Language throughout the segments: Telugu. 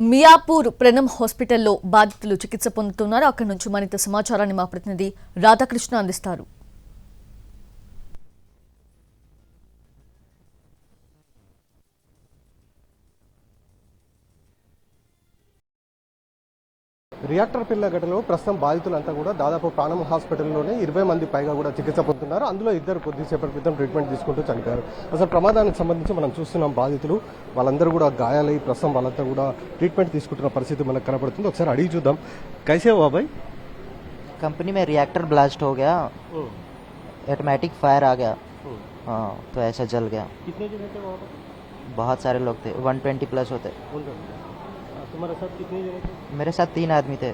మియాపూర్ ప్రణమ్ హాస్పిటల్లో బాధితులు చికిత్స పొందుతున్నారు. అక్కడి నుంచి మరింత సమాచారాన్ని మా ప్రతినిధి రాధాకృష్ణ అందిస్తారు. రియాక్టర్ పిల్ల ఘటనలో ప్రస్తుతం బాధితులంతా కూడా దాదాపు ప్రాణం హాస్పిటల్లోనే 20 మంది పైగా కూడా చికిత్స పొందుతున్నారు. అందులో ఇద్దరు కొద్దిసేపటి క్రితం ట్రీట్మెంట్ తీసుకుంటూ చనిపోయారు. అసలు ప్రమాదానికి సంబంధించి మనం చూస్తున్నాం. బాధితులు వాళ్ళందరూ కూడా గాయాలై ప్రస్తుతం వాళ్ళంతా కూడా ట్రీట్మెంట్ తీసుకుంటున్న పరిస్థితి మనకు కనబడుతుంది. ఒకసారి అడిగి చూద్దాం. कैसे हुआ भाई? कंपनी में रिएक्टर ब्लास्ट हो गया, ऑटोमेटिक फायर आ गया, हाँ तो ऐसा जल गया। कितने जने थे वहाँ पर? बहुत सारे लोग थे, 120 प्लस होते। तुम्हारे साथ कितने जने थे? मेरे साथ 3 आदमी थे।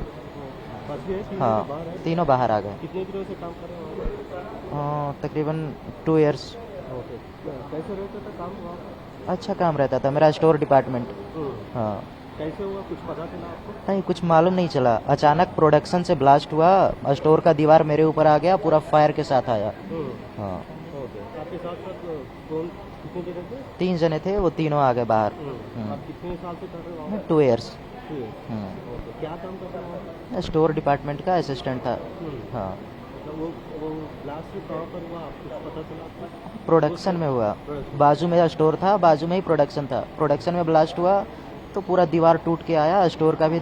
फंस गए? हाँ तीनों बाहर आ गए। कितने दिनों से काम कर रहे हो? तकरीबन 2 इयर्स। कैसे रहता था काम वहाँ पर? अच्छा काम रहता था, मेरा स्टोर डिपार्टमेंट। हाँ कैसे हुआ कुछ पता चला आपको? नहीं कुछ मालूम नहीं चला, अचानक प्रोडक्शन से ब्लास्ट हुआ, स्टोर का दीवार मेरे ऊपर आ गया, पूरा फायर के साथ आया। हाँ आपके साथ साथ कौन कितने जने थे? 3 जने थे, वो तीनों आ गए बाहर। आप कितने साल से कर रहे हो? 2 इयर्स। क्या काम करते हो? स्टोर डिपार्टमेंट का असिस्टेंट था। हाँ वो ब्लास्ट कहाँ पर हुआ आपको पता चला आपको? प्रोडक्शन में हुआ, बाजू में स्टोर था, बाजू में ही प्रोडक्शन था। प्रोडक्शन में ब्लास्ट हुआ तो पूरा दीवार टूट के आया, स्टोर का भी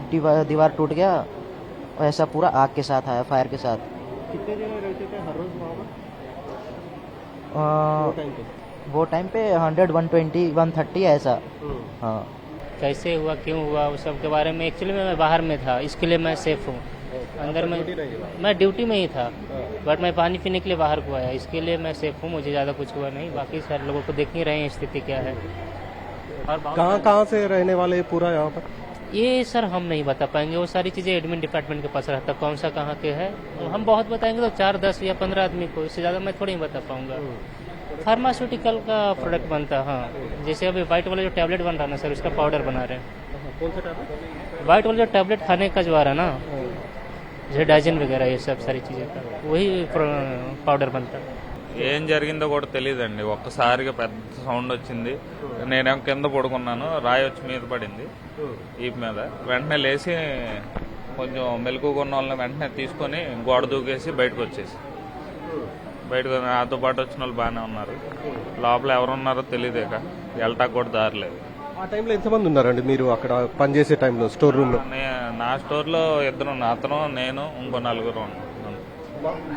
दीवार टूट गया, ऐसा पूरा आग के साथ आया, फायर के साथ। कितने जने रहते थे हर रोज वहाँ पर? वो टाइम पे 100, 120, 130 ऐसा। हाँ कैसे हुआ, क्यों हुआ, उस सब के बारे में एक्चुअली मैं बाहर में था, इसके लिए मैं सेफ हूँ। अंदर में मैं ड्यूटी में ही था, बट मैं पानी पीने के लिए बाहर को आया, इसके लिए मैं सेफ हूँ, मुझे ज़्यादा कुछ हुआ नहीं। बाकी सारे लोगों को देख ही रहे हैं स्थिति क्या है। और कहाँ से रहने वाले पूरा यहाँ पर? ये सर हम नहीं बता पाएंगे, वो सारी चीज़ें एडमिन डिपार्टमेंट के पास रहता, कौन सा कहाँ के है। हम बहुत बताएंगे तो 4, 10 या 15 आदमी को, इससे ज़्यादा मैं थोड़ी ही बता पाऊंगा। फार्मास्यूटिकल का प्रोडक्ट बनता है। हाँ जैसे अभी व्हाइट वाला जो टैबलेट बन रहा है ना सर, उसका पाउडर बना रहे हैं। कौन सा टैबलेट? व्हाइट वाला जो टैबलेट खाने का जो आ रहा है ना, जैसे डाइजन वगैरह ये सब सारी चीज़ें का वही పౌడర్ बनता है। ఏం జరిగిందో కూడా తెలియదండి. ఒక్కసారిగా పెద్ద సౌండ్ వచ్చింది, నేనేమో కింద పడుకున్నాను, రాయి వచ్చి మీద పడింది ఈపు మీద. వెంటనే లేచి కొంచెం మెలకుగా ఉన్న వాళ్ళని వెంటనే తీసుకొని గోడ దూకేసి బయటకు వచ్చేసి, బయటకు నాతో పాటు వచ్చిన వాళ్ళు బాగానే ఉన్నారు. లోపల ఎవరున్నారో తెలియదు, ఇక వెళ్ళటానికి కూడా దారి లేదు. ఆ టైంలో ఎంతమంది ఉన్నారండి మీరు అక్కడ పనిచేసే టైంలో స్టోర్ రూమ్ లో? నా స్టోర్లో 2 అతను, నేను, ఇంకో 4 ఉన్నాం.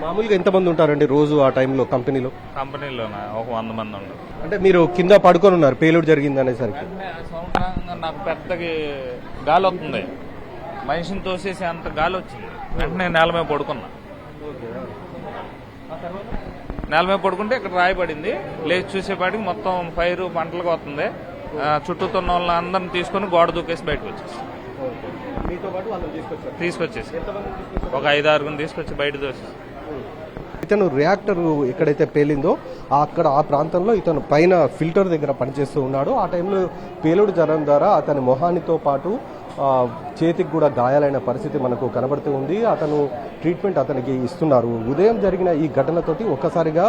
మామూలుగా ఎంతమంది ఉంటారండి రోజు ఆ టైంలో కంపెనీలో? కంపెనీలోనే ఒక 100 మంది ఉన్నారు. అంటే మీరు కింద పడుకొని ఉన్నారు, పేలుడు జరిగింది అనేసరికి సౌండ్ రాగానే నాకు పెద్దకి గాలి వస్తుంది, మనిషిని తోసేసి అంత గాలి వచ్చింది. వెంటనే నేల మీద పడుకున్నా. నేల మీద పడుకుంటే ఇక్కడ రాయి పడింది. లేచి చూసేపాటికి మొత్తం ఫైర్ మంటలుగా వస్తుంది. చుట్టూతున్న వాళ్ళని అందరిని తీసుకొని గోడ దూకేసి బయటకు వచ్చేసి తీసుకొచ్చేసి ఒక 5-6 తీసుకొచ్చి బయట దోసేసి. ఇతను రియాక్టర్ ఎక్కడైతే పేలిందో అక్కడ ఆ ప్రాంతంలో ఇతను పైన ఫిల్టర్ దగ్గర పనిచేస్తూ ఉన్నాడు. ఆ టైంలో పేలుడు జరగడం ద్వారా అతని మొహానితో పాటు చేతికి కూడా గాయాలైన పరిస్థితి మనకు కనబడుతూ ఉంది. అతను ట్రీట్మెంట్ అతనికి ఇస్తున్నారు. ఉదయం జరిగిన ఈ ఘటనతోటి ఒక్కసారిగా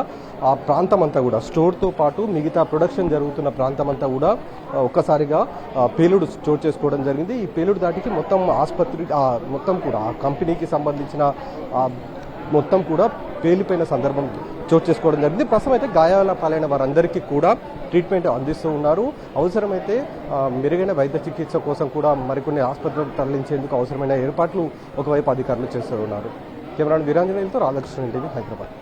ఆ ప్రాంతం అంతా కూడా, స్టోర్తో పాటు మిగతా ప్రొడక్షన్ జరుగుతున్న ప్రాంతం అంతా కూడా ఒక్కసారిగా పేలుడు చోటు చేసుకోవడం జరిగింది. ఈ పేలుడు దాటికి మొత్తం ఆసుపత్రి మొత్తం కూడా ఆ కంపెనీకి సంబంధించిన మొత్తం కూడా పేలిపోయిన సందర్భం చోటు చేసుకోవడం జరిగింది. ప్రస్తుతం అయితే గాయాల పాలైన వారందరికీ కూడా ట్రీట్మెంట్ అందిస్తూ ఉన్నారు. అవసరమైతే మెరుగైన వైద్య చికిత్స కోసం కూడా మరికొన్ని ఆసుపత్రులకు తరలించేందుకు అవసరమైన ఏర్పాట్లు ఒకవైపు అధికారులు చేస్తూ ఉన్నారు. కెమెరా వీరాంజనేయులతో రాధాకృష్ణ టీవీ, హైదరాబాద్.